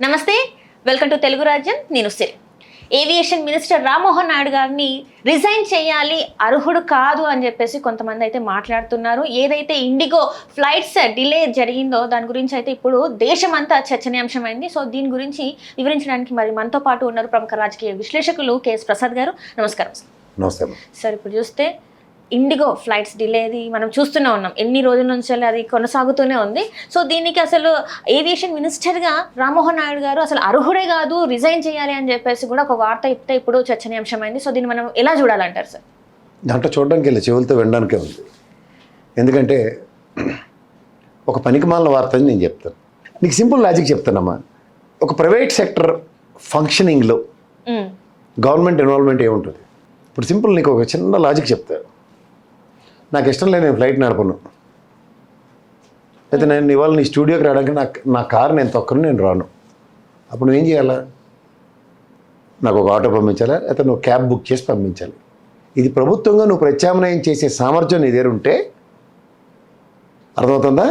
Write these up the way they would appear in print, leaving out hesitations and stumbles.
నమస్తే, welcome to Telugu రాజ్యం. నేను సిరి. ఏవియేషన్ మినిస్టర్ రామ్మోహన్ నాయుడు గారిని రిజైన్ చేయాలి, అర్హుడు కాదు అని చెప్పేసి కొంతమంది అయితే మాట్లాడుతున్నారు. ఏదైతే ఇండిగో ఫ్లైట్స్ డిలే జరిగిందో దాని గురించి అయితే ఇప్పుడు దేశమంతా చర్చనీయాంశమైంది. సో దీని గురించి వివరించడానికి మరి మనతో పాటు ఉన్నారు ప్రముఖ రాజకీయ విశ్లేషకులు కేఎస్ ప్రసాద్ గారు. నమస్కారం. నమస్తే సార్, ఇప్పుడు చూస్తే ఇండిగో ఫ్లైట్స్ డిలేది మనం చూస్తూనే ఉన్నాం, ఎన్ని రోజుల నుంచి అది కొనసాగుతూనే ఉంది. సో దీనికి అసలు ఏవియేషన్ మినిస్టర్గా రామ్మోహన్ నాయుడు గారు అసలు అర్హుడే కాదు, రిజైన్ చేయాలి అని చెప్పేసి కూడా ఒక వార్త ఇస్తే ఇప్పుడు చర్చనీయాంశమైంది. సో దీన్ని మనం ఎలా చూడాలంటారు సార్? దాంట్లో చూడడానికి వెళ్ళి చెవులతో వినడానికే ఉంది. ఎందుకంటే ఒక పనికిమాలిన వార్త అని నేను చెప్తాను. నీకు సింపుల్ లాజిక్ చెప్తానమ్మా. ఒక ప్రైవేట్ సెక్టర్ ఫంక్షనింగ్లో గవర్నమెంట్ ఇన్వాల్వ్మెంట్ ఏముంటుంది? ఇప్పుడు సింపుల్ నీకు ఒక చిన్న లాజిక్ చెప్తాను. నాకు ఇష్టం లేదు, నేను ఫ్లైట్ నడపను. అయితే నేను ఇవాళ నీ స్టూడియోకి రావడానికి నా కారు నేను తొక్కను, నేను రాను. అప్పుడు నువ్వేం చేయాలా? నాకు ఒక ఆటో పంపించాలా, లేకపోతే నువ్వు క్యాబ్ బుక్ చేసి పంపించాలి. ఇది ప్రభుత్వంగా నువ్వు ప్రత్యామ్నాయం చేసే సామర్థ్యం నీ దగ్గర ఉంటే, అర్థమవుతుందా?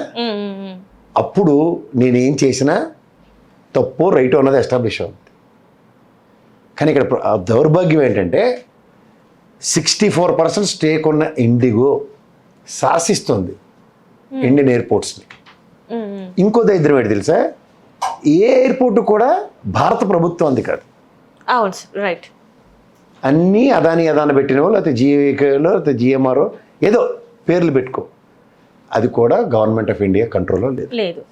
అప్పుడు నేనేం చేసినా తప్పో రైటో అన్నది ఎస్టాబ్లిష్ అవుతుంది. కానీ ఇక్కడ దౌర్భాగ్యం ఏంటంటే 64% స్టేక్ ఉన్న ఇండిగో శాసిస్తుంది ఇండియన్ ఎయిర్పోర్ట్స్ని. ఇంకో దరిద్రం ఏంటి తెలుసా? ఏ ఎయిర్పోర్ట్ కూడా భారత ప్రభుత్వం అంది కాదు. అవును సార్, రైట్. అన్నీ అదాని పెట్టినవో, లేకపోతే జిఏకేలో, లేకపోతే జిఎంఆర్ఓ ఏదో పేర్లు పెట్టుకో, అది కూడా గవర్నమెంట్ ఆఫ్ ఇండియా కంట్రోల్లో లేదు.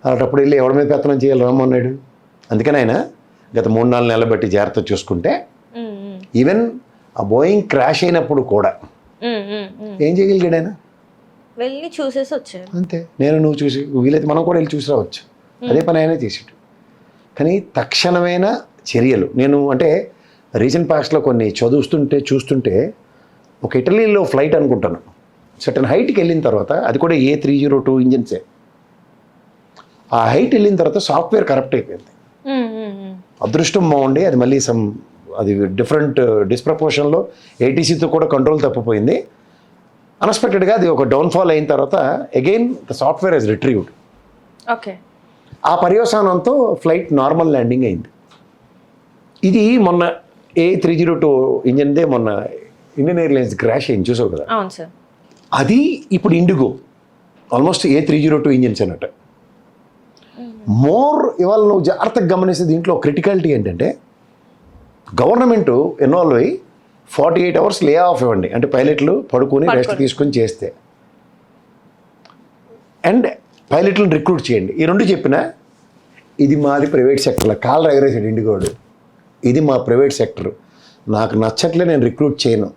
అలాంటప్పుడు వెళ్ళి ఎవరి మీద పెత్తనం చేయాలి రామ్మోహన్ నాయుడు? అందుకని ఆయన గత 3-4 నెలలు బట్టి జాగ్రత్త చూసుకుంటే, ఈవెన్ ఆ బోయింగ్ క్రాష్ అయినప్పుడు కూడా ఏం చేయగలిగాడు ఆయన? వెళ్ళి చూసేసి వచ్చారు అంతే. నువ్వు చూసి వీలైతే మనం కూడా వెళ్ళి చూసి రావచ్చు. అదే పని ఆయన చేసాడు. కానీ తక్షణమైన చర్యలు నేను అంటే రీసెంట్ పాస్ట్లో కొన్ని చూస్తుంటే ఒక ఇటలీలో ఫ్లైట్ అనుకుంటాను, సర్టన్ హైట్కి వెళ్ళిన తర్వాత, అది కూడా A302 ఇంజిన్సే, ఆ హైట్ వెళ్ళిన తర్వాత సాఫ్ట్వేర్ కరప్ట్ అయిపోయింది. అదృష్టం బాగుండి అది మళ్ళీ అది డిఫరెంట్ డిస్ప్రపోర్షన్లో ఏటీసీతో కూడా కంట్రోల్ తప్పిపోయింది. అన్ఎక్స్పెక్టెడ్గా అది ఒక డౌన్ఫాల్ అయిన తర్వాత again the software has retrieved. Okay. ఆ పర్యవసానంతో ఫ్లైట్ నార్మల్ ల్యాండింగ్ అయింది. ఇది మొన్న A302 ఇంజన్దే మొన్న ఇండియన్ ఎయిర్లైన్స్ క్రాష్ అయింది, చూసావు కదా? అవును సార్. అది ఇప్పుడు ఇండిగో ఆల్మోస్ట్ A302 ఇంజిన్స్ అన్నట్టు. ఇవాళ నువ్వు జాగ్రత్తగా గమనిస్తే దీంట్లో క్రిటికాలిటీ ఏంటంటే, గవర్నమెంట్ ఇన్వాల్వ్ అయ్యి 48 hours లే ఆఫ్ ఇవ్వండి, అంటే పైలట్లు పడుకొని రెస్ట్ తీసుకొని చేస్తే, అండ్ పైలట్లను రిక్రూట్ చేయండి. ఈ రెండు చెప్పినా ఇది మాది ప్రైవేట్ సెక్టర్లో కాల్ ఎగరేసాడు ఇండిగోడు. ఇది మా ప్రైవేట్ సెక్టర్, నాకు నచ్చట్లే, నేను రిక్రూట్ చేయను.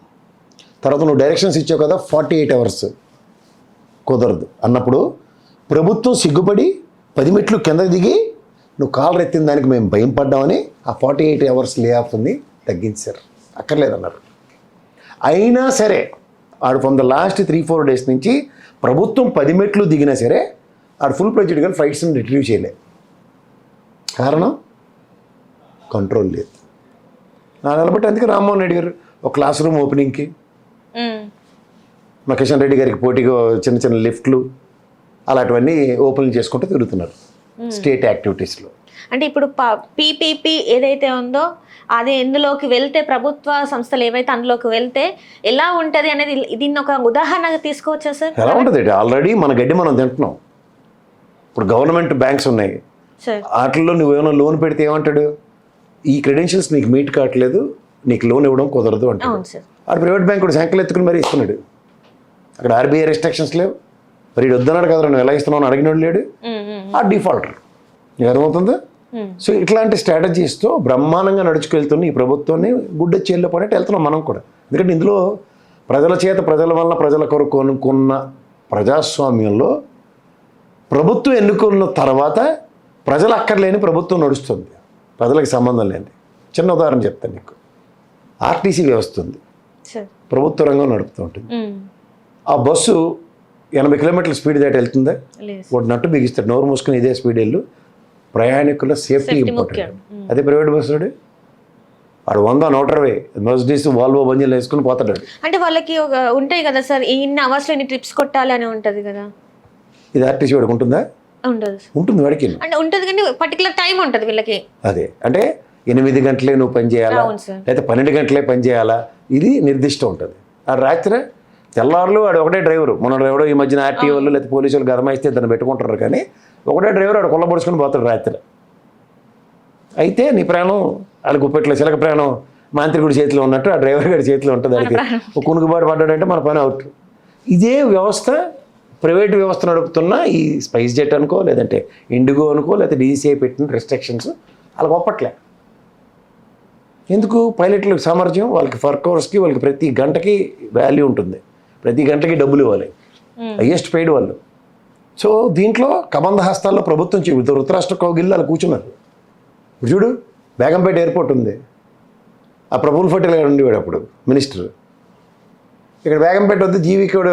తర్వాత నువ్వు డైరెక్షన్స్ ఇచ్చావు కదా 48 hours కుదరదు అన్నప్పుడు ప్రభుత్వం సిగ్గుపడి 10 మెట్లు కిందకి దిగి నువ్వు కాల్ ఎత్తిన దానికి మేము భయం పడ్డామని ఆ 48 hours లే ఆఫ్ ఉంది తగ్గించారు. అక్కర్లేదన్నారు. అయినా సరే ఆడు ఫ్రమ్ ద లాస్ట్ 3-4 days నుంచి ప్రభుత్వం 10 మెట్లు దిగినా సరే ఆడు ఫుల్ ప్రెజెడ్గా ఫ్లైట్స్ని రిట్రీవ్ చేయలే. కారణం కంట్రోల్ లేదు. నా నిలబట్టి అందుకే రామ్మోహన్ రెడ్డి గారు ఒక క్లాస్ రూమ్ ఓపెనింగ్కి, మా కిషన్ రెడ్డి గారికి పోటీగా చిన్న చిన్న లిఫ్ట్లు అలాంటివన్నీ ఓపెన్ చేసుకుంటూ తిరుగుతున్నారు స్టేట్ యాక్టివిటీస్లో. అంటే ఇప్పుడు పీపీపీ ఏదైతే ఉందో అది ఎందులోకి వెళ్తే, ప్రభుత్వ సంస్థలు ఏవైతే అందులోకి వెళ్తే ఎలా ఉంటుంది అనేది దీన్ని ఒక ఉదాహరణగా తీసుకోవచ్చా సార్? ఎలా ఉంటుంది? ఆల్రెడీ మన గడ్డి మనం తింటున్నాం. ఇప్పుడు గవర్నమెంట్ బ్యాంక్స్ ఉన్నాయి, వాటిల్లో నువ్వేమైనా లోన్ పెడితే ఏమంటాడు? ఈ క్రెడెన్షియల్స్ నీకు మీట్ కావట్లేదు, నీకు లోన్ ఇవ్వడం కుదరదు అంటాడు. ఆ ప్రైవేట్ బ్యాంక్ కూడా సంఖ్యలు ఎత్తుకుని మరీ ఇస్తున్నాడు. అక్కడ ఆర్బీఐ రెస్ట్రిక్షన్స్ లేవు. మరి వద్దన్నాడు కదా, నువ్వు ఎలా ఇస్తున్నావు అడిగినోడు లేడు, ఆ డిఫాల్టర్. అర్థమవుతుందా? సో ఇట్లాంటి స్ట్రాటజీస్తో బ్రహ్మాండంగా నడుచుకెళ్తున్న ఈ ప్రభుత్వాన్ని గుడ్డ చేల్లో పడేట్టు వెళ్తున్నాం మనం కూడా. ఎందుకంటే ఇందులో ప్రజల చేత, ప్రజల వల్ల, ప్రజల కొరకు అనుకున్న ప్రజాస్వామ్యంలో ప్రభుత్వం ఎన్నుకున్న తర్వాత ప్రజలు అక్కర్లేని ప్రభుత్వం నడుస్తుంది, ప్రజలకు సంబంధం లేని. చిన్న ఉదాహరణ చెప్తాను నీకు. ఆర్టీసీ వ్యవస్థ ఉంది, ప్రభుత్వ రంగం నడుపుతూ ఉంటుంది. ఆ బస్సు 80 kilometers స్పీడ్ దాటి వెళ్తుందా? వాడు నట్టు బిగిస్తాడు, నోరు మూసుకుని ఇదే స్పీడ్ వెళ్ళు, ప్రయాణికుల సేఫ్టీ ఇంపార్టెంట్. అదే ప్రైవేట్ బస్సుడు వాడు 100-120 మెర్సిడీస్ వాల్వో బంజీలు వేసుకుని పోతాడు. అంటే వాళ్ళకి ఉంటాయి కదా సార్, ఇన్ని అవర్స్లో ఇన్ని ట్రిప్స్ కొట్టాలి అని ఉంటుంది కదా. ఇది ఆర్టీసీ వాడికి ఉంటుందా? ఉండదు ఉంటుంది వాడికి. అంటే ఉంటుంది కానీ పర్టికులర్ టైం ఉంటుంది వీళ్ళకి. అదే అంటే 8 గంటలే నువ్వు పని చేయాలా, అవును సార్. లేకపోతే 12 గంటలే పని చేయాలా, ఇది నిర్దిష్టం ఉంటుంది. ఆ రాత్రి తెల్లారులు వాడు ఒకటే డ్రైవరు. మన ఎవడో ఈ మధ్యన ఆర్టీ వాళ్ళు లేకపోతే పోలీసు వాళ్ళు గదమాయిస్తే దాన్ని పెట్టుకుంటారు, కానీ ఒకటే డ్రైవర్ వాడు కొల్లబడుచుకొని పోతాడు రాత్రి. అయితే నీ ప్రాణం వాళ్ళ గుప్పెట్లో చిలక ప్రాణం మాంత్రికుడి చేతిలో ఉన్నట్టు ఆ డ్రైవర్ గారి చేతిలో ఉంటుంది. దానికి కునుకుబాటు పడ్డాడంటే మన పని అవుట్. ఇదే వ్యవస్థ ప్రైవేట్ వ్యవస్థ నడుపుతున్న ఈ స్పైస్ జెట్ అనుకో, లేదంటే ఇండిగో అనుకో, లేకపోతే డీసీఐ పెట్టిన రెస్ట్రిక్షన్స్ వాళ్ళకి ఒప్పట్లే. ఎందుకు? పైలట్లకు సామర్థ్యం, వాళ్ళకి వర్క్ అవర్స్కి, వాళ్ళకి ప్రతి గంటకి వాల్యూ ఉంటుంది, ప్రతి గంటకి డబ్బులు ఇవ్వాలి, హైయెస్ట్ పెయిడ్ వాళ్ళు. సో దీంట్లో కబంధ హస్తాల్లో ప్రభుత్వం ధృతరాష్ట్ర కౌగిల్లో వాళ్ళు కూర్చున్నారు. ఇప్పుడు చూడు, బేగంపేట ఎయిర్పోర్ట్ ఉంది, ఆ ప్రఫుల్ పటేల్ గారు ఉండేవాడు అప్పుడు మినిస్టర్. ఇక్కడ బేగంపేట వద్ద జీవికోడు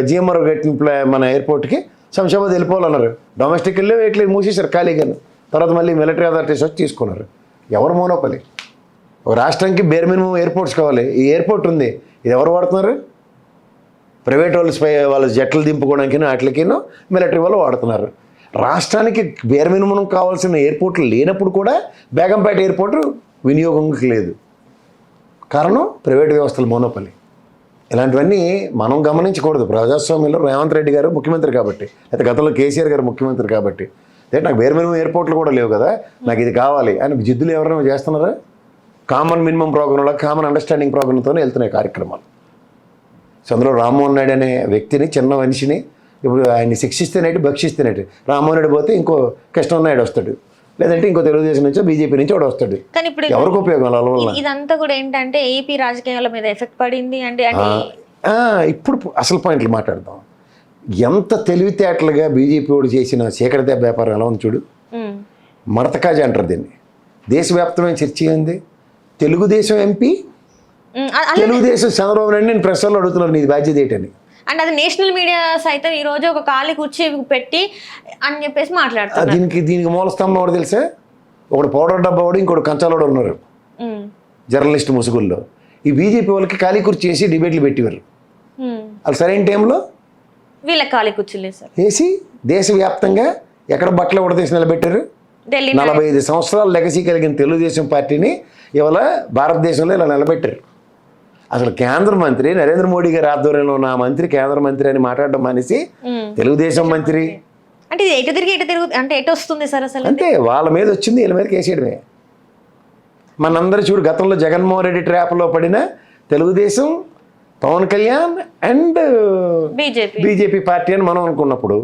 జిఎంఆర్ కట్టిన మన ఎయిర్పోర్ట్కి శంషాబాద్ వెళ్ళిపోవాలన్నారు. డొమెస్టిక్ వెళ్ళి ఇట్లా మూసేశారు ఖాళీగా. తర్వాత మళ్ళీ మిలిటరీ అథారిటీస్ వచ్చి తీసుకున్నారు. ఎవరు మోనోపలి? ఒక రాష్ట్రానికి బేర్ మినిమం ఎయిర్పోర్ట్స్ కావాలి. ఈ ఎయిర్పోర్ట్ ఉంది, ఇది ఎవరు వాడుతున్నారు? ప్రైవేట్ వాళ్ళు వాళ్ళ జట్లు దింపుకోవడానికి వాటికినో మిలిటరీ వాళ్ళు వాడుతున్నారు. రాష్ట్రానికి బేర్ మినిమం కావాల్సిన ఎయిర్పోర్ట్లు లేనప్పుడు కూడా బేగంపేట ఎయిర్పోర్ట్ వినియోగంకి లేదు. కారణం ప్రైవేట్ వ్యవస్థల మోనోపలి. ఇలాంటివన్నీ మనం గమనించకూడదు. ప్రజాస్వామ్యంలో రేవంత్ రెడ్డి గారు ముఖ్యమంత్రి కాబట్టి, అయితే గతంలో కేసీఆర్ గారు ముఖ్యమంత్రి కాబట్టి, అంటే నాకు బేర్ మినిమం ఎయిర్పోర్ట్లు కూడా లేవు కదా, నాకు ఇది కావాలి అని జిద్దులు ఎవరైనా చేస్తున్నారా? కామన్ మినిమం ప్రోగ్రాంలో, కామన్ అండర్స్టాండింగ్ ప్రోగ్రాంతోనే వెళ్తున్నాయి కార్యక్రమాలు. సో అందులో రామ్మోహన్ నాయుడు అనే వ్యక్తిని, చిన్న మనిషిని, ఇప్పుడు ఆయన్ని శిక్షిస్తేనేటి భక్షిస్తేనేటి. రామ్మోహన్ నాయుడు పోతే ఇంకో కృష్ణనాయుడు వస్తాడు, లేదంటే ఇంకో తెలుగుదేశం నుంచో బీజేపీ నుంచి వాడు వస్తాడు. కానీ ఇప్పుడు ఎవరికి ఉపయోగం వల్ల? ఇదంతా కూడా ఏంటంటే ఏపీ రాజకీయాల మీద ఎఫెక్ట్ పడింది అంటే. ఇప్పుడు అసలు పాయింట్లు మాట్లాడదాం. ఎంత తెలివితేటలుగా బీజేపీ వాడు చేసిన చీకటి దెబ్బ వ్యాపారం ఎలా ఉంది చూడు. మడతకాజ అంటారు దీన్ని. దేశవ్యాప్తమైన చర్చ ఏంది? తెలుగుదేశం ఎంపీ, తెలుగుదేశం చంద్రబాబు నాయుడు నేను ప్రెస్ వాళ్ళు అడుగుతున్నారు, నీది బాధ్యత ఏంటని. అండ్ అది నేషనల్ మీడియా సైతం ఈ రోజు ఒక ఖాళీ కుర్చీ పెట్టి అని చెప్పేసి మాట్లాడుతున్నారు. దీనికి మూల స్తంభం వాడు తెలుసా? ఒకడు పౌడర్ డబ్బా వాడు, ఇంకోటి కంచాలోడు ఉన్నారు జర్నలిస్ట్ ముసుగుల్లో. ఈ బీజేపీ వాళ్ళకి ఖాళీ కుర్చీ వేసి డిబేట్లు పెట్టేవారు. వాళ్ళు సరైన టైంలో వీళ్ళకి ఖాళీ కుర్చీలు వేసి దేశవ్యాప్తంగా ఎక్కడ బట్టలు ఉడదీసి నిలబెట్టారు. 45 సంవత్సరాల లెగసీ కలిగిన తెలుగుదేశం పార్టీని ఇవాళ భారతదేశంలో ఇలా నిలబెట్టారు. అసలు కేంద్ర మంత్రి నరేంద్ర మోడీ గారి ఆధ్వర్యంలో ఉన్న మంత్రి కేంద్ర మంత్రి అని మాట్లాడడం మానేసి తెలుగుదేశం మంత్రి అంటే ఎటు తిరిగి అంటే ఎటు వస్తుంది సార్ అసలు? అంటే వాళ్ళ మీద వచ్చింది, వీళ్ళ మీద కేసేయడమే. మనందరూ చూడు, గతంలో జగన్మోహన్ రెడ్డి ట్రాప్లో పడిన Telugu Desam, Pawan Kalyan and BJP party అని మనం అనుకున్నప్పుడు,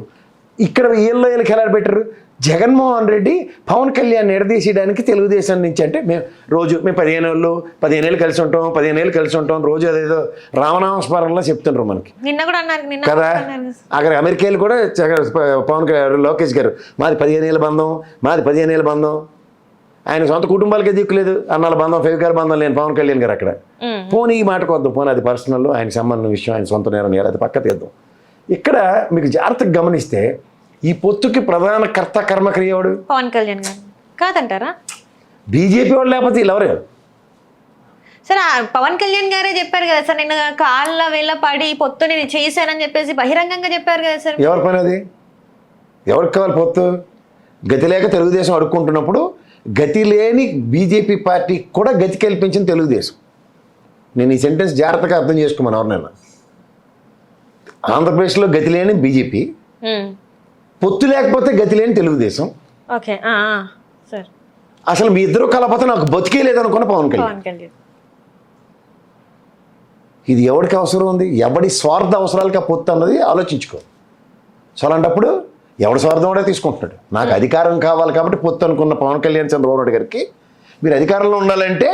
ఇక్కడ వీళ్ళకి ఎలా పెట్టారు? జగన్మోహన్ రెడ్డి పవన్ కళ్యాణ్ ఎడదీసేయడానికి తెలుగుదేశం నుంచి, అంటే మేము 15 ఏళ్ళు కలిసి ఉంటాం, 15 ఏళ్ళు కలిసి ఉంటాం, రోజు అదేదో రామనామస్మరణలో చెప్తుండ్రు మనకి కదా. అక్కడ అమెరికాలో కూడా పవన్ లోకేష్ గారు మాది 15 ఏళ్ళ బంధం, మాది 15 ఏళ్ళ బంధం. ఆయన సొంత కుటుంబాలకే దిక్కులేదు, అన్నాళ్ళ బంధం, ఫెవికాల్ బంధం లేని పవన్ కళ్యాణ్ గారు అక్కడ. పోనీ ఈ మాటకు వద్దాం, పోనీ అది పర్సనల్, ఆయనకు సంబంధించిన విషయం, ఆయన సొంత నేరం, అది పక్క తీద్దాం. ఇక్కడ మీకు జాగ్రత్తగా గమనిస్తే ఈ పొత్తుకి ప్రధాన కర్త కర్మక్రియవాడు పవన్ కళ్యాణ్ గారు కాదంటారా? బీజేపీ వాడు, లేకపోతే వీళ్ళెవరు? సార్ పవన్ కళ్యాణ్ గారే చెప్పారు కదా సార్, నేను కాళ్ళ వేళ పడి పొత్తు నేను చేశానని చెప్పేసి బహిరంగంగా చెప్పారు కదా సార్. ఎవరి పని అది? ఎవరికి కావాలి పొత్తు? గతి లేక తెలుగుదేశం అడుక్కుంటున్నప్పుడు గతి లేని బీజేపీ పార్టీ కూడా గతి కల్పించిన తెలుగుదేశం. నేను ఈ సెంటెన్స్ జాగ్రత్తగా అర్థం చేసుకోమని ఎవరినైనా. ఆంధ్రప్రదేశ్లో గతి లేని బీజేపీ, పొత్తు లేకపోతే గతి లేని తెలుగుదేశం. ఓకే సార్, అసలు మీ ఇద్దరు కలపతే నాకు బతికే లేదనుకున్న పవన్ కళ్యాణ్. ఇది ఎవరికి అవసరం ఉంది? ఎవడి స్వార్థ అవసరాలకి ఆ పొత్తు అన్నది ఆలోచించుకో. సో అలాంటప్పుడు ఎవడి స్వార్థం కూడా తీసుకుంటున్నాడు. నాకు అధికారం కావాలి కాబట్టి పొత్తు అనుకున్న పవన్ కళ్యాణ్, చంద్రబాబు నాయుడు గారికి మీరు అధికారంలో ఉండాలంటే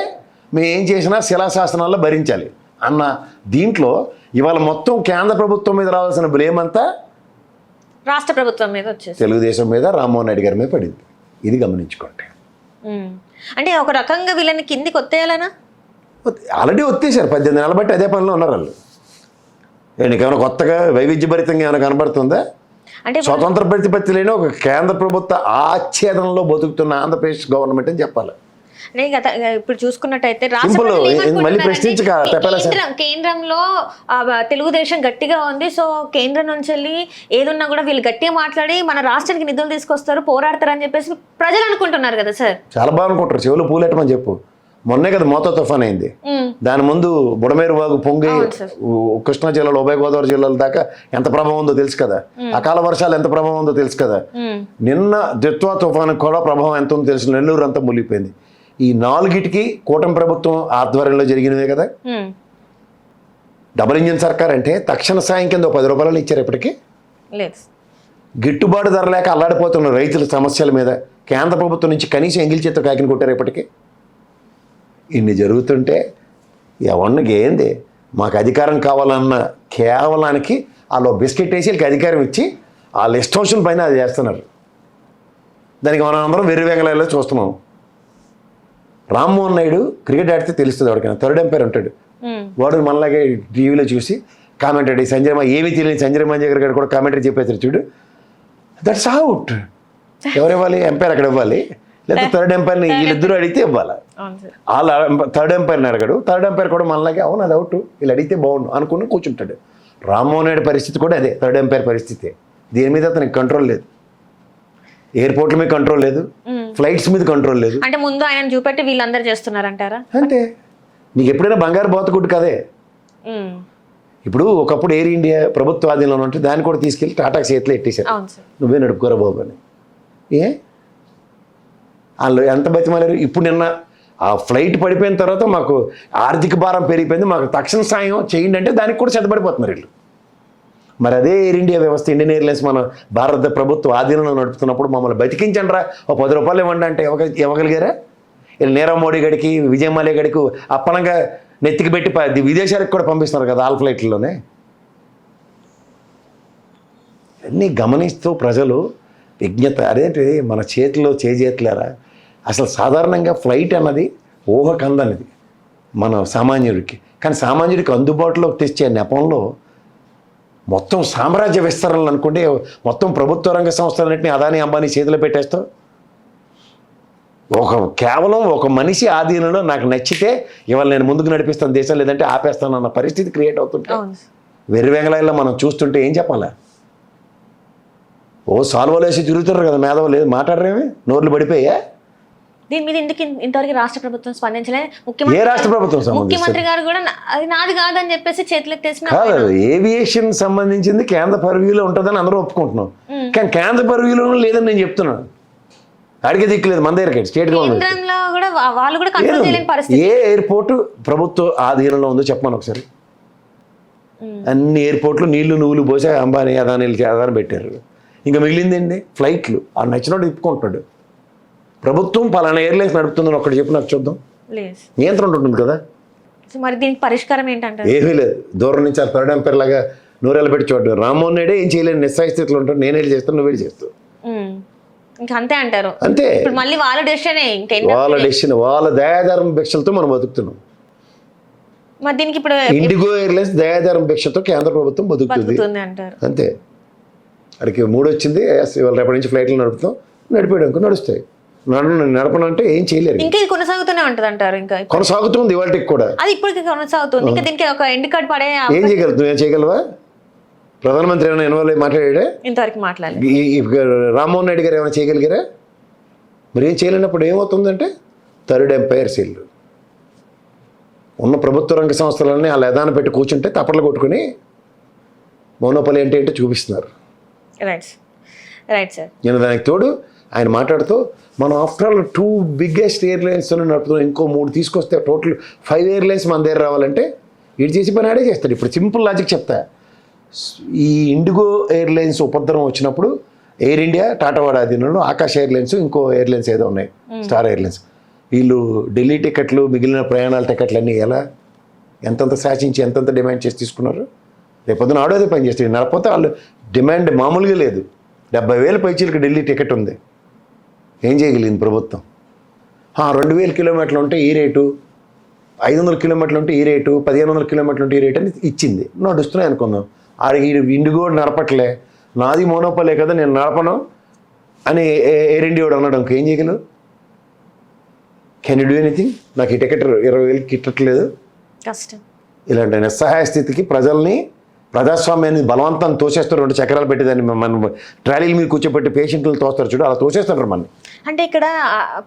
మేము ఏం చేసినా శిలాశాసనాల్లో భరించాలి అన్న దీంట్లో ఇవాళ మొత్తం కేంద్ర ప్రభుత్వం మీద రావాల్సిన బ్లేమ్ అంతా రాష్ట్ర ప్రభుత్వం మీద వచ్చేసి తెలుగుదేశం మీద, రామ్మోహన్ రెడ్డి గారి మీద పడింది. ఇది గమనించుకోండి. అంటే ఒక రకంగా వీళ్ళని కిందికి ఒత్తేయాలనా? ఆల్రెడీ ఒత్తేసారు. 18 నెలలు బట్టి అదే పనిలో ఉన్నారు వాళ్ళు. నీకేమైనా కొత్తగా వైవిధ్యభరితంగా ఏమైనా కనబడుతుందా? అంటే స్వతంత్ర ప్రతిపత్తి లేని ఒక కేంద్ర ప్రభుత్వ ఆచ్ఛేదనలో బతుకుతున్న ఆంధ్రప్రదేశ్ గవర్నమెంట్ అని చెప్పాలి. అంటే ఇప్పుడు చూసుకున్నట్టయితే రాష్ట్ర Simple. ప్రజలు మళ్ళీ ఏమనుకుంటున్నారంటే, ప్రశ్నించక తెప్పాలా సార్? కేంద్రంలో తెలుగుదేశం గట్టిగా ఉంది, సో కేంద్రం నుంచి వెళ్ళి ఏదున్నా కూడా వీళ్ళు గట్టిగా మాట్లాడి మన రాష్ట్రానికి నిధులు తీసుకొస్తారు, పోరాడతారు అని చెప్పేసి ప్రజలు అనుకుంటున్నారు కదా సార్. చాలా బాగా అనుకుంటారు, చెవులు పూలెట్టమని చెప్పు. మొన్నే కదా మోతా తుఫాన్ అయింది, దాని ముందు బుడమేరు వాగు పొంగి కృష్ణా జిల్లాలో, ఉభయ గోదావరి జిల్లాల దాకా ఎంత ప్రభావం ఉందో తెలుసు కదా, అకాల వర్షాలు ఎంత ప్రభావం ఉందో తెలుసు కదా. నిన్న దిత్వా తుఫాను కూడా ప్రభావం ఎంత ఉందో తెలుసు, నెల్లూరు అంతా మునిగిపోయింది. ఈ నాలుగిటికి కూటమి ప్రభుత్వం ఆధ్వర్యంలో జరిగినవే కదా. డబుల్ ఇంజిన్ సర్కార్ అంటే తక్షణ సాయం కింద 10 రూపాయలు ఇచ్చారు. ఇప్పటికీ గిట్టుబాటు ధర లేక అల్లాడిపోతున్న రైతుల సమస్యల మీద కేంద్ర ప్రభుత్వం నుంచి కనీసం ఎంగిల్ చేత కాకిని కొట్టారు. ఇప్పటికీ ఇన్ని జరుగుతుంటే ఎవరికి ఏంది, మాకు అధికారం కావాలన్న కేవలానికి వాళ్ళు బిస్కెట్ వేసి వీళ్ళకి అధికారం ఇచ్చి వాళ్ళ ఇష్టం పైన అది చేస్తున్నారు. దానికి మనం అందరం వెర్రి వెంగళాల్లో చూస్తున్నాం. రామ్మోహన్ నాయుడు క్రికెట్ ఆడితే తెలుస్తుంది ఎవరికైనా, థర్డ్ ఎంపైర్ ఉంటాడు. వాడు మనలాగే టీవీలో చూసి కామెంటరీ సంజయ్ ఏమీ తెలియని సంజయ్ మంజగర్ గారు కూడా కామెంటరీ చెప్పేస్తారు చూడు, దట్స్ అవుట్. ఎవరు ఇవ్వాలి? ఎంపైర్ అక్కడ ఇవ్వాలి, లేదా థర్డ్ ఎంపైర్ని వీళ్ళిద్దరూ అడిగితే ఇవ్వాలి. వాళ్ళ థర్డ్ ఎంపైర్ని అడగడు, థర్డ్ ఎంపైర్ కూడా మనలాగే అవును అది అవుట్, వీళ్ళు అడిగితే బాగుండు అనుకుని కూర్చుంటాడు. రామ్మోహన్ నాయుడు పరిస్థితి కూడా అదే, థర్డ్ ఎంపైర్ పరిస్థితి. దీని మీద అతనికి కంట్రోల్ లేదు, ఎయిర్పోర్ట్ల మీద కంట్రోల్ లేదు, ఫ్లైట్స్ మీద కంట్రోల్ లేదు. అంటే ముందు ఆయన చూపెట్టి వీళ్ళందరూ చేస్తున్నారంటారా? అంతే. నీకు ఎప్పుడైనా బంగారు బాతుకుట్టు కదే. ఇప్పుడు ఒకప్పుడు ఎయిర్ ఇండియా ప్రభుత్వ ఆధీనంలో ఉంటే దాన్ని కూడా తీసుకెళ్ళి టాటా చేతిలో ఎట్టేశారు, నువ్వే నడుపుకోరా బాబు అని. వాళ్ళు ఎంత బతిమాలారు. ఇప్పుడు నిన్న ఆ ఫ్లైట్ పడిపోయిన తర్వాత మాకు ఆర్థిక భారం పెరిగిపోయింది, మాకు తక్షణ సాయం చేయండి అంటే దానికి కూడా చెత్తబడిపోతున్నారు వీళ్ళు. మరి అదే ఎయిర్ ఇండియా వ్యవస్థ, ఇండియన్ ఎయిర్లైన్స్ మన భారత ప్రభుత్వ ఆధీనంలో నడుపుతున్నప్పుడు మమ్మల్ని బతికించండి రా, ఓ 10 రూపాయలు ఇవ్వండి అంటే ఇవ్వగలిగారా? వీళ్ళు నీరవ్ మోడీ గడికి, విజయ్ మాల్యా గడికి అప్పనంగా నెత్తికి పెట్టి విదేశాలకు కూడా పంపిస్తున్నారు కదా ఆల్ ఫ్లైట్లలోనే. అన్నీ గమనిస్తూ ప్రజలు విజ్ఞత, అదేంటి మన చేతిలో చేతులారా. అసలు సాధారణంగా ఫ్లైట్ అన్నది ఊహకందనిది మన సామాన్యుడికి, కానీ సామాన్యుడికి అందుబాటులోకి తెచ్చే నెపంలో మొత్తం సామ్రాజ్య విస్తరణలు అనుకుంటే మొత్తం ప్రభుత్వ రంగ సంస్థలన్నింటినీ అదానీ అంబానీ చేతిలో పెట్టేస్తావు. కేవలం ఒక మనిషి ఆధీనంలో నాకు నచ్చితే ఇవాళ నేను ముందుకు నడిపిస్తాను దేశం, లేదంటే ఆపేస్తాను అన్న పరిస్థితి క్రియేట్ అవుతుంటే వెర్రి వెంగళాయిలో మనం చూస్తుంటే ఏం చెప్పాలా? ఓ సాల్వలు వేసి తిరుగుతారు కదా మేధావులు, లేదు మాట్లాడరేమి, నోర్లు పడిపోయా. దీని మీద ఇంతవరకు రాష్ట్ర ప్రభుత్వం స్పందించలేదు. ఏ రాష్ట్ర ప్రభుత్వం? ముఖ్యమంత్రి గారు కూడా అది నాది కాదని చెప్పేసి చేతులెత్తేసిన. కాదు, ఏవియేషన్ సంబంధించింది కేంద్ర పర్వ్యూలో ఉంటుందని అందరూ ఒప్పుకుంటున్నాం, కానీ కేంద్ర పర్వ్యూలో లేదని నేను చెప్తున్నాను. అడిగే దిక్కులేదు మన దగ్గర స్టేట్ గవర్నమెంట్. ఏ ఎయిర్పోర్ట్ ప్రభుత్వ ఆధీనంలో ఉందో చెప్పమని ఒకసారి. అన్ని ఎయిర్పోర్ట్లు నీళ్లు నువ్వులు పోసి అంబానీ అదానీలు అదాని పెట్టారు. ఇంకా మిగిలిందండి ఫ్లైట్లు, ఆ నచ్చినోడు తిప్పుకుంటున్నాడు. ప్రభుత్వం పలానా ఎయిర్లైన్స్ నడుపుతుందని ఒకటి చెప్పి నాకు చూద్దాం, నియంత్రణ ఉంటుంది కదా. మరి దీనికి పరిష్కారం ఏంటంటే ఏమీ లేదు, దూరం నుంచి ఆ థర్డ్ ఎంపైర్ లాగా నూరేళ్ళు పెట్టి చూడడు. రామ్మోహన్ నాయుడే ఏం చేయలేని నిస్సాయ స్థితిలో ఉంటాడు, నేనే చేస్తాను నువ్వే చేస్తావు, ఇంకా అంతే అంటారు. అంతే, మళ్ళీ వాళ్ళ డెసిషన్, వాళ్ళ డెసిషన్, వాళ్ళ దయాధారం భిక్షలతో మనం బతుకుతున్నాం. మరి దీనికి ఇప్పుడు ఇండిగో ఎయిర్లైన్స్ దయాధారం భిక్షతో కేంద్ర ప్రభుత్వం బతుకుతుంది అంటారు. అంతే. అడికి 3 వచ్చింది, ఇవాళ రేపటి నుంచి ఫ్లైట్లు నడుపుతాం, నడిపేయడానికి నడుస్తాయి. నడపనంటే ఏం చేయలేరు. ఇంకా ఇది కొనసాగుతూనే ఉంటుంది అంటారు. ఇంకా కొనసాగుతుంది ఇవాళకి కూడా, అది ఇప్పటికి కొనసాగుతుంది. ఇంకా దీనికి ఒక ఎండ్ కార్డ్ పడే ఏం చేయగలుగుతావు? ఏం చేయగలవా? ప్రధానమంత్రి ఏమైనా ఇన్వాల్వ్ అయ్యి మాట్లాడా? ఇంతవరకు మాట్లాడలేదు. రామ్మోహన్ నాయుడు గారు ఏమైనా చేయగలిగారా? మరి ఏం చేయలేనప్పుడు ఏమవుతుందంటే థర్డ్ ఎంపైర్ సెల్ ఉన్న ప్రభుత్వ రంగ సంస్థలన్నీ ఆ లెదాన పెట్టి కూర్చుంటే తప్పట్లు కొట్టుకుని మోనోపలి అంటే ఏంటో చూపిస్తున్నారు. Right sir. నేను దానికి తోడు ఆయన మాట్లాడుతూ మనం ఆఫ్టర్ ఆల్ 2 బిగ్గెస్ట్ ఎయిర్లైన్స్ నడుపుతున్నాం, ఇంకో 3 తీసుకొస్తే టోటల్ 5 ఎయిర్లైన్స్ మన దగ్గర రావాలంటే ఇటు చేసి పని ఆడే చేస్తాడు. ఇప్పుడు సింపుల్ లాజిక్ చెప్తా, ఈ ఇండిగో ఎయిర్లైన్స్ ఉపద్రవం వచ్చినప్పుడు ఎయిర్ ఇండియా టాటా వాడ ఆధీనంలో ఆకాశ్ ఎయిర్లైన్స్ ఇంకో ఎయిర్లైన్స్ ఏదో ఉన్నాయి స్టార్ ఎయిర్లైన్స్, వీళ్ళు ఢిల్లీ టికెట్లు మిగిలిన ప్రయాణాల టికెట్లు అన్నీ ఎలా ఎంతంత శాసించి ఎంతంత డిమాండ్ చేసి తీసుకున్నారు. రేపొద్దున ఆడోదే పని చేస్తుంది, నడపోతే వాళ్ళు డిమాండ్ మామూలుగా లేదు. 70,000 పైచీలకు ఢిల్లీ టికెట్ ఉంది, ఏం చేయగలిగింది ప్రభుత్వం? 2,000 కిలోమీటర్లు ఉంటే ఈ రేటు, 500 కిలోమీటర్లు ఉంటే ఈ రేటు, 1,500 కిలోమీటర్లు ఉంటే ఈ రేటు అని ఇచ్చింది. నడుస్తున్నాయి అనుకుందాం. ఇండిగో నడపట్లే, నాది మోనోపలే కదా నేను నడపను అని ఎయిర్ ఇండియా అన్నాడు. ఇంకేం చేయగలరు? Can you do anything? నాకు ఈ టికెట్ 20,000 కిట్టట్లేదు. కష్టం. ఇలాంటి నిస్సహాయ స్థితికి ప్రజల్ని, ప్రజాస్వామ్యాన్ని బలవంతాన్ని తోసేస్తారు. 2 చక్రాలు పెట్టేదాన్ని మనం ట్రాలీల మీద కూర్చోబెట్టి పేషెంట్లు తోస్తారు చూడు, అలా తోసేస్తారు మన. అంటే ఇక్కడ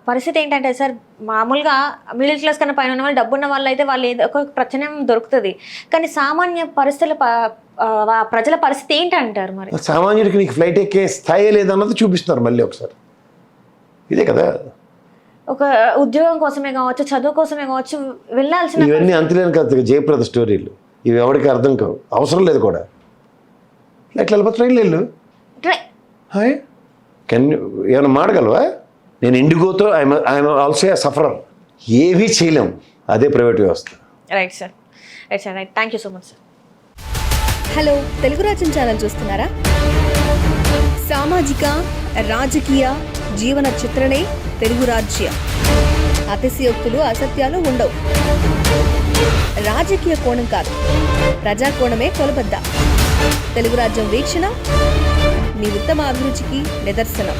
పరిస్థితి ఏంటంటే సార్, మామూలుగా మిడిల్ క్లాస్ కన్నా పైన ఉన్న వాళ్ళు, డబ్బు ఉన్న వాళ్ళు అయితే వాళ్ళు ఏదో ఒక ప్రత్యామ్నాయం దొరుకుతుంది. కానీ సామాన్య పరిస్థితుల ప్రజల పరిస్థితి ఏంటంటారు మరి? సామాన్యుడికి నీకు ఫ్లైట్ ఎక్కే స్థాయి లేదన్నది చూపిస్తున్నారు మళ్ళీ ఒకసారి. ఇదే కదా, ఒక ఉద్యోగం కోసమే కావచ్చు, చదువు కోసమే కావచ్చు వెళ్ళాల్సిన. ఇవన్నీ అంతులేని కదా జయప్రద స్టోరీలు. ఇవి ఎవరికి అర్థం కావు, అవసరం లేదు కూడా. ఎట్లా వెళ్ళిపో, ట్రైన్లు వెళ్ళు. హాయ్ కెన్ ఏమైనా మాడగలవా? నేను ఇండిగోతో ఐఎమ్ ఆల్సో ఏ సఫరర్. ఏవీ చేయలేం, అదే ప్రైవేట్ వ్యవస్థ. Right sir, right sir, right. Thank you so much sir. Hello, Telugu రాజ్యం ఛానల్ చూస్తున్నారా? సామాజిక, రాజకీయ, జీవన చిత్రణే తెలుగు రాజ్యం. అతిశయోక్తులు, అసత్యాలు ఉండవు. రాజకీయ కోణం కాదు, ప్రజా కోణమే కొలబద్ద. తెలుగు రాజ్యం వీక్షణ మీ ఉత్తమ అభిరుచికి నిదర్శనం.